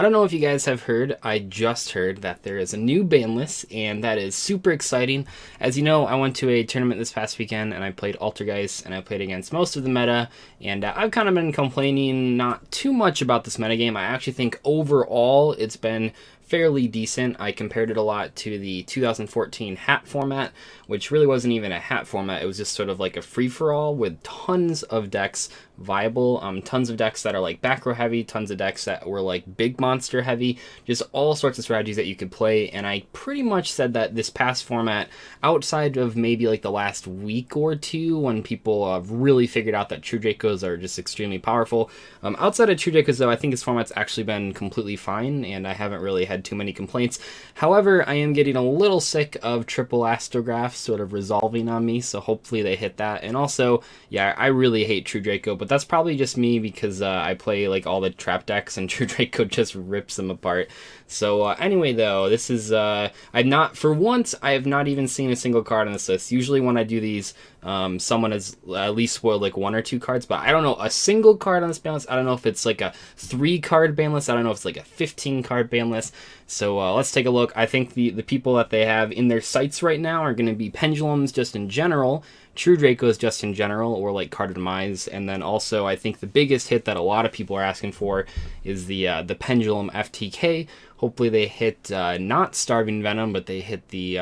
I don't know if you guys have heard, I just heard that there is a new ban list, and that is super exciting. As you know, I went to a tournament this past weekend, and I played Altergeist, and I played against most of the meta, and I've kind of been complaining not too much about this metagame. I actually think overall it's been fairly decent. I compared it a lot to the 2014 hat format, which really wasn't even a hat format. It was just sort of like a free-for-all with tons of decks viable, tons of decks that are like back row heavy, tons of decks that were like big monster heavy, just all sorts of strategies that you could play. And I pretty much said that this past format, outside of maybe like the last week or two when people have really figured out that True Dracos are just extremely powerful, outside of True Dracos though, I think this format's actually been completely fine, and I haven't really had too many complaints. However, I am getting a little sick of triple astrographs sort of resolving on me, so hopefully they hit that. And also, yeah, I really hate True Draco, but that's probably just me because I play like all the trap decks and True Draco just rips them apart. So anyway though, this is, for once, I have not even seen a single card on this list. Usually when I do these, someone has at least spoiled like 1 or 2 cards, but I don't know a single card on this ban list. I don't know if it's like a 3-card ban list. I don't know if it's like a 15-card ban list. So let's take a look. I think the people that they have in their sights right now are going to be Pendulums just in general, True Dracos just in general, or like Card of Demise, and then also I think the biggest hit that a lot of people are asking for is the Pendulum FTK. Hopefully they hit not Starving Venom, but they hit the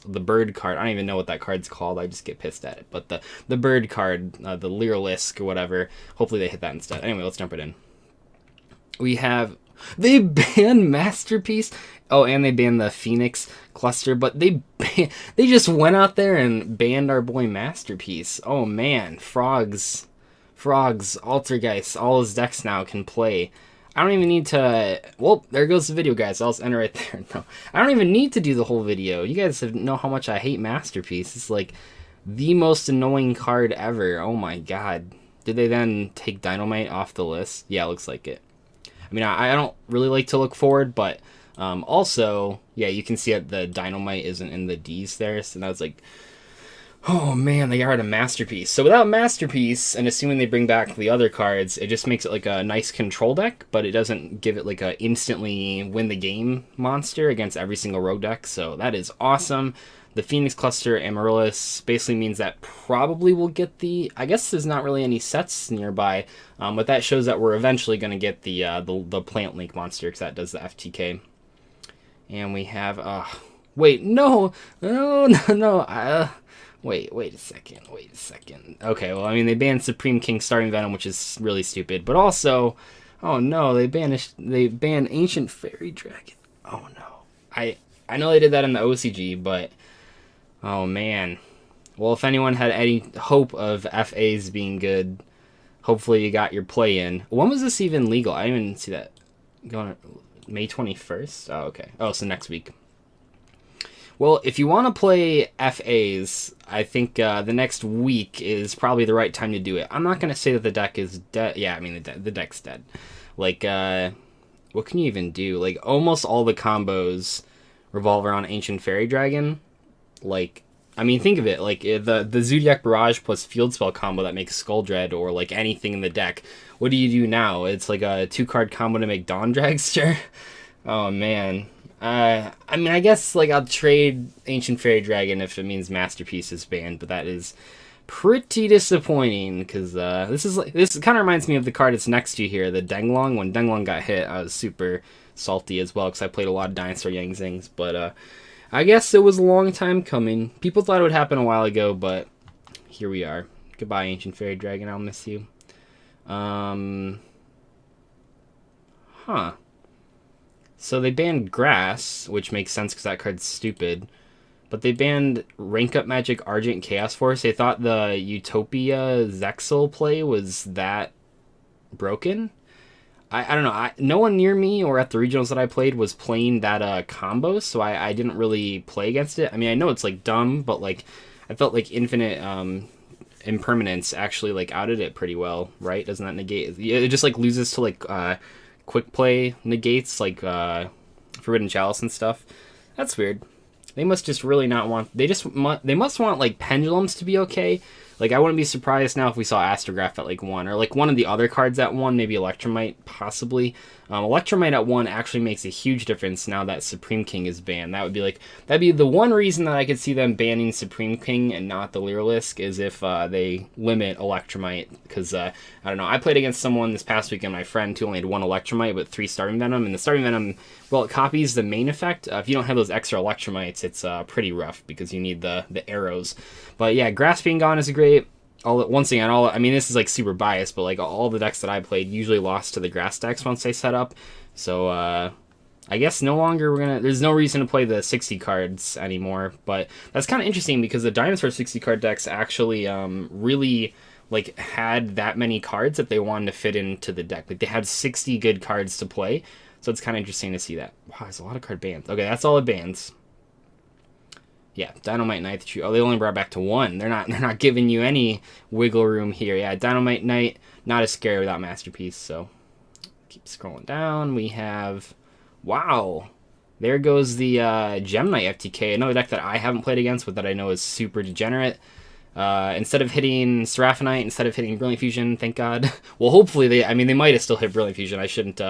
bird card. I don't even know what that card's called. I just get pissed at it. But the bird card, the Lyrilisk or whatever, hopefully they hit that instead. Anyway, let's jump right in. We have... They banned Masterpiece. Oh, and they banned the Phoenix cluster, but they just went out there and banned our boy Masterpiece. Oh man, Frogs, Altergeist, all his decks now can play. I don't even need to... Well, there goes the video, guys. I'll just enter right there. No, I don't even need to do the whole video. You guys know how much I hate Masterpiece. It's like the most annoying card ever. Oh my god. Did they then take Dynamite off the list? Yeah, looks like it. I mean, I don't really like to look forward, but also, yeah, you can see that the Dynamite isn't in the D's there, so that was like, oh man, they got rid of Masterpiece. So without Masterpiece, and assuming they bring back the other cards, it just makes it like a nice control deck, but it doesn't give it like a instantly win the game monster against every single rogue deck, so that is awesome. The Phoenix Cluster Amaryllis basically means that probably we'll get the... I guess there's not really any sets nearby, but that shows that we're eventually going to get the Plant Link monster, because that does the FTK. And we have... wait, no! Wait a second. Okay, well, I mean, they banned Supreme King Starting Venom, which is really stupid, but also... Oh no, they banned Ancient Fairy Dragon. Oh no. I know they did that in the OCG, but... Oh man. Well, if anyone had any hope of FAs being good, hopefully you got your play in. When was this even legal? I didn't even see that. Going May 21st? Oh, okay. Oh, so next week. Well, if you want to play FAs, I think the next week is probably the right time to do it. I'm not going to say that the deck is dead. Yeah, I mean, the deck's dead. Like, what can you even do? Like, almost all the combos revolve around Ancient Fairy Dragon. Like, I mean, think of it, like, the Zodiac Barrage plus Field Spell combo that makes Skull Dread, or, like, anything in the deck. What do you do now? It's like a 2-card combo to make Dawn Dragster? Oh, man. I mean, I guess, like, I'll trade Ancient Fairy Dragon if it means Masterpiece is banned, but that is pretty disappointing, because this kind of reminds me of the card that's next to you here, the Denglong. When Denglong got hit, I was super salty as well, because I played a lot of Dinosaur Yang Zings, but, I guess it was a long time coming. People thought it would happen a while ago, but here we are. Goodbye, Ancient Fairy Dragon. I'll miss you. So they banned Grass, which makes sense because that card's stupid. But they banned Rank Up Magic Argent Chaos Force. They thought the Utopia Zexal play was that broken. I don't know. No one near me or at the regionals that I played was playing that combo, so I didn't really play against it. I mean, I know it's like dumb, but like I felt like Infinite Impermanence actually like outed it pretty well, right? Doesn't that negate? It just like loses to like quick play negates like Forbidden Chalice and stuff. That's weird. They must just really not want... They must want like Pendulums to be okay, Like, I wouldn't be surprised now if we saw Astrograph at like 1, or like one of the other cards at 1, maybe Electromite, possibly. Electromite at 1 actually makes a huge difference now that Supreme King is banned. That'd be the one reason that I could see them banning Supreme King and not the Lyrilisc, is if they limit Electromite. Because, I don't know, I played against someone this past weekend, my friend, who only had 1 Electromite but 3 Starving Venom, and the Starving Venom, well, it copies the main effect. If you don't have those extra Electromites, it's pretty rough because you need the arrows. But yeah, Grass being gone is great. Once again, I mean, this is like super biased, but like all the decks that I played usually lost to the Grass decks once they set up. So I guess no longer there's no reason to play the 60 cards anymore. But that's kind of interesting because the Dinosaur 60 card decks actually really like had that many cards that they wanted to fit into the deck. Like they had 60 good cards to play. So it's kind of interesting to see that. Wow, there's a lot of card bans. Okay, that's all the bans. Yeah, Dynamite Knight. Oh, they only brought back to 1. They're not giving you any wiggle room here. Yeah, Dynamite Knight, not as scary without Masterpiece. So keep scrolling down. We have, wow, there goes the Gem Knight FTK, another deck that I haven't played against, but that I know is super degenerate. Instead of hitting Seraphinite, instead of hitting Brilliant Fusion, thank God. Well, hopefully they might have still hit Brilliant Fusion. I shouldn't.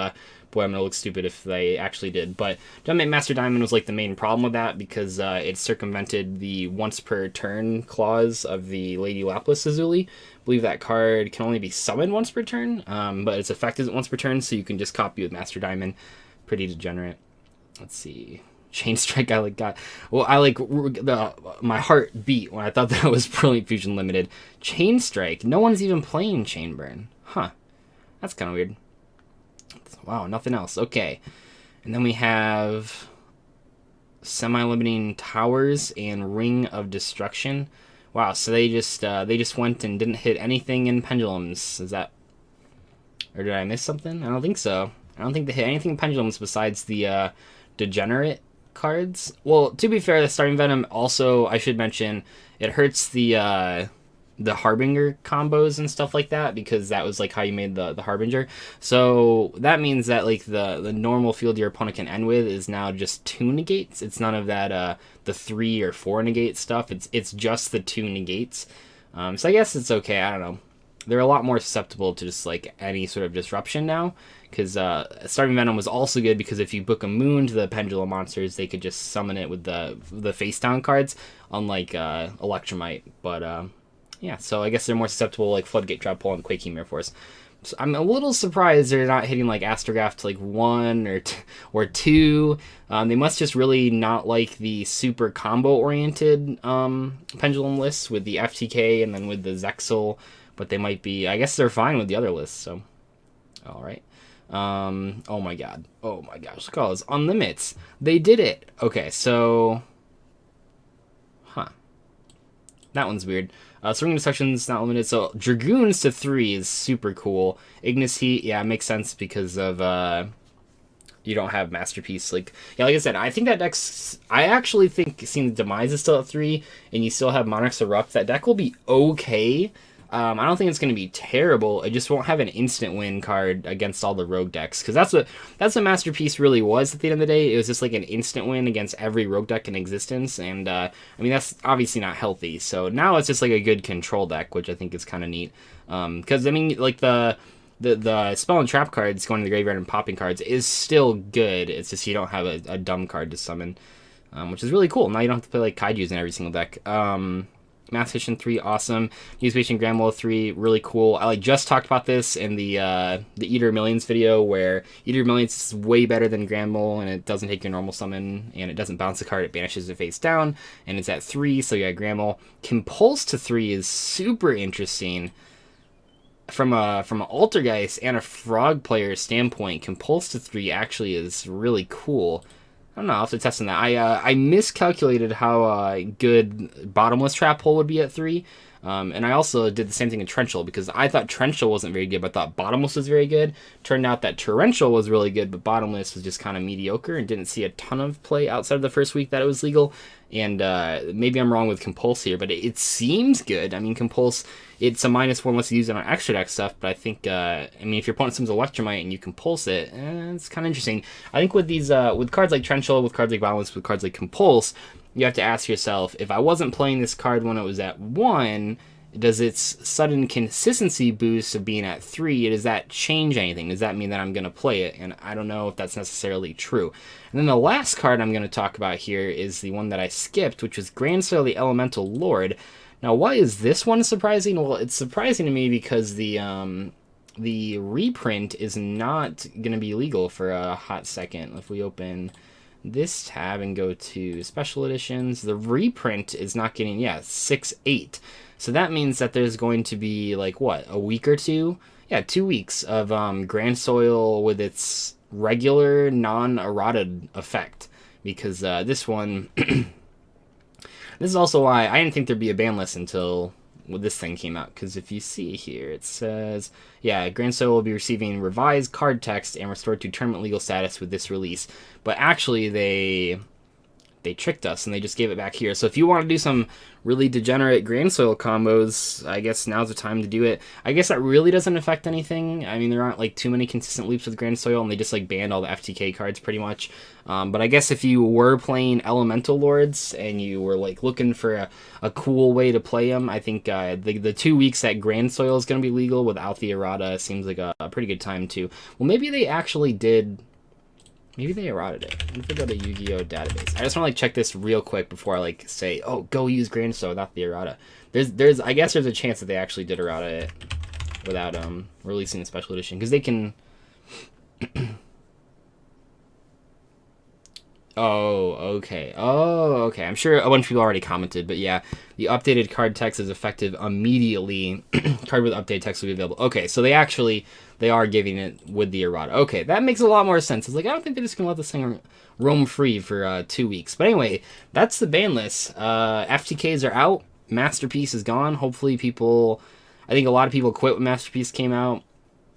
Boy, I'm gonna look stupid if they actually did. But Dynamite Master Diamond was like the main problem with that because it circumvented the once per turn clause of the Lady Lapis Lazuli. I believe that card can only be summoned once per turn, but its effect isn't once per turn, so you can just copy with Master Diamond. Pretty degenerate. Let's see. Chain Strike, I got. Well, my heart beat when I thought that was Brilliant Fusion limited. Chain Strike. No one's even playing Chain Burn. Huh. That's kind of weird. Wow, nothing else. Okay. And then we have Semi-Limiting Towers and Ring of Destruction. Wow, so they just went and didn't hit anything in Pendulums. Is that... Or did I miss something? I don't think so. I don't think they hit anything in Pendulums besides the Degenerate cards. Well, to be fair, the Starving Venom also, I should mention, it hurts the Harbinger combos and stuff like that, because that was like how you made the Harbinger. So that means that like the normal field your opponent can end with is now just 2 negates. It's none of that the 3 or 4 negate stuff. It's just the 2 negates. So I guess it's okay. I don't know. They're a lot more susceptible to just like any sort of disruption now, because Starving Venom was also good because if you book a moon to the Pendulum monsters, they could just summon it with the face down cards, unlike Electromite. But yeah, so I guess they're more susceptible like Floodgate Trap Pull and Quaking Mirror Force. So I'm a little surprised they're not hitting like Astrograph to like 1 or 2. They must just really not like the super combo oriented Pendulum lists with the FTK and then with the Zexal. But they might be, I guess they're fine with the other lists, so. Alright. Oh my god. Oh my gosh. Look at all those unlimits. They did it. Okay, so. Huh. That one's weird. Swing Destruction's not limited, so Dragoons to 3 is super cool. Ignis Heat, yeah, it makes sense because of, you don't have Masterpiece. Like I said, I think that deck's, I actually think seeing the Demise is still at 3, and you still have Monarchs Erupt, that deck will be okay. I don't think it's going to be terrible. It just won't have an instant win card against all the rogue decks, because that's what Masterpiece really was at the end of the day. It was just like an instant win against every rogue deck in existence, and I mean that's obviously not healthy. So now it's just like a good control deck, which I think is kind of neat. Because I mean, like the spell and trap cards going to the graveyard and popping cards is still good. It's just you don't have a dumb card to summon, which is really cool. Now you don't have to play like Kaijus in every single deck. Mathematician 3, awesome. Newspation Gramble 3, really cool. I just talked about this in the Eater Millions video, where Eater Millions is way better than Gramble, and it doesn't take your normal summon, and it doesn't bounce the card, it banishes it face down, and it's at 3, so yeah, Gramble. Compulse to 3 is super interesting. From an Altergeist and a Frog player standpoint, Compulse to 3 actually is really cool. I don't know, I'll have to test on that. I miscalculated how good Bottomless Trap Hole would be at 3. And I also did the same thing in Torrential, because I thought Torrential wasn't very good, but I thought Bottomless was very good. Turned out that Torrential was really good, but Bottomless was just kind of mediocre and didn't see a ton of play outside of the first week that it was legal. And maybe I'm wrong with Compulse here, but it seems good. I mean, Compulse, it's a -4 unless you use it on extra deck stuff, but I think, I mean, if your opponent summons Electromite and you Compulse it, it's kind of interesting. I think with these, with cards like Torrential, with cards like Bottomless, with cards like Compulse, you have to ask yourself, if I wasn't playing this card when it was at 1, does its sudden consistency boost of being at 3, does that change anything? Does that mean that I'm going to play it? And I don't know if that's necessarily true. And then the last card I'm going to talk about here is the one that I skipped, which is Grandsoil the Elemental Lord. Now, why is this one surprising? Well, it's surprising to me because the reprint is not going to be legal for a hot second. If we open this tab and go to special editions, the reprint is not getting, 6/8. So that means that there's going to be, like, what, a week or two? Yeah, 2 weeks of Grandsoil with its regular non-errata effect. Because this one, this is also why I didn't think there'd be a ban list until this thing came out. Because if you see here, it says, Grandsoil will be receiving revised card text and restored to tournament legal status with this release. But actually, they tricked us and they just gave it back here. So if you want to do some really degenerate Grandsoil combos, I guess now's the time to do it. I guess that really doesn't affect anything. I mean, there aren't like too many consistent loops with Grandsoil, and they just like banned all the FTK cards pretty much. But I guess if you were playing Elemental Lords and you were like looking for a cool way to play them, I think the 2 weeks that Grandsoil is going to be legal without the errata seems like a pretty good time too. Well, maybe they actually did. Maybe they errated it. Let me go to Yu-Gi-Oh! Database. I just want to like check this real quick before I like say, oh, go use Grandsoil without the errata. I guess there's a chance that they actually did errata it without releasing a special edition, because they can. Oh, okay. I'm sure a bunch of people already commented, but yeah, the updated card text is effective immediately. Card with updated text will be available. Okay, so they are giving it with the errata. Okay, that makes a lot more sense. It's like, I don't think they're just going to let this thing roam free for 2 weeks. But anyway, that's the ban list. FTKs are out. Masterpiece is gone. Hopefully I think a lot of people quit when Masterpiece came out.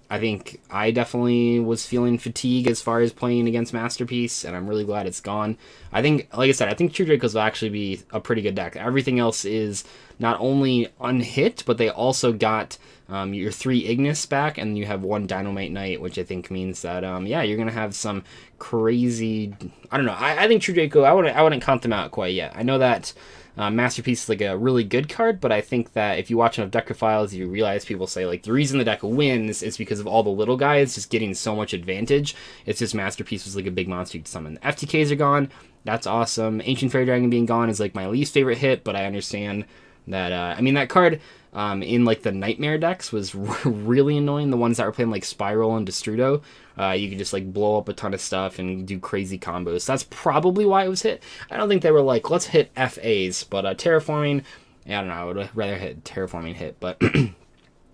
I think I definitely was feeling fatigue as far as playing against Masterpiece, and I'm really glad it's gone. I think, like I said, I think True Dracos will actually be a pretty good deck. Everything else is not only unhit, but they also got your 3 Ignis back, and you have 1 Dynamite Knight, which I think means that, you're going to have some crazy... I don't know. I think True Draco, I wouldn't count them out quite yet. I know that... Masterpiece is like a really good card, but I think that if you watch enough Decrophiles, you realize people say like the reason the deck wins is because of all the little guys just getting so much advantage. It's just Masterpiece was like a big monster you could summon. The FTKs are gone. That's awesome. Ancient Fairy Dragon being gone is like my least favorite hit, but I understand that. That card in like the Nightmare decks was really annoying. The ones that were playing like Spiral and Destrudo. You could just like blow up a ton of stuff and do crazy combos. That's probably why it was hit. I don't think they were like, let's hit FAs, but Terraforming, I don't know, I would rather hit Terraforming hit, but I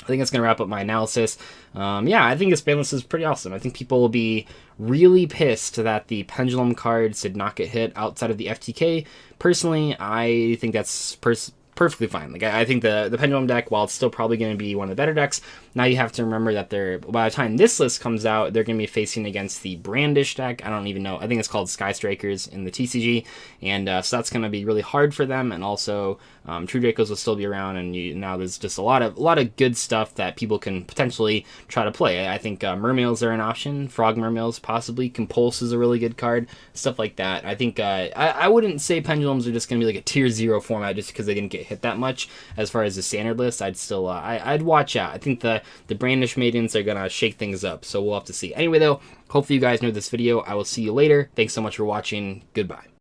think that's going to wrap up my analysis. I think this ban list is pretty awesome. I think people will be really pissed that the Pendulum cards did not get hit outside of the FTK. Personally, I think that's perfectly fine. Like I think the Pendulum deck, while it's still probably going to be one of the better decks, now you have to remember that by the time this list comes out, they're going to be facing against the Brandish deck. I don't even know. I think it's called Sky Strikers in the TCG, and so that's going to be really hard for them. And also, True Dracos will still be around, and now there's just a lot of good stuff that people can potentially try to play. I think Mermails are an option. Frog Mermails possibly. Compulse is a really good card. Stuff like that. I think I wouldn't say Pendulums are just going to be like a tier 0 format just because they didn't get hit that much. As far as the standard list, I'd still I'd watch out. I think the Brandish Maidens are gonna shake things up, so we'll have to see. Anyway though, hopefully you guys enjoyed this video. I will see you later. Thanks so much for watching. Goodbye.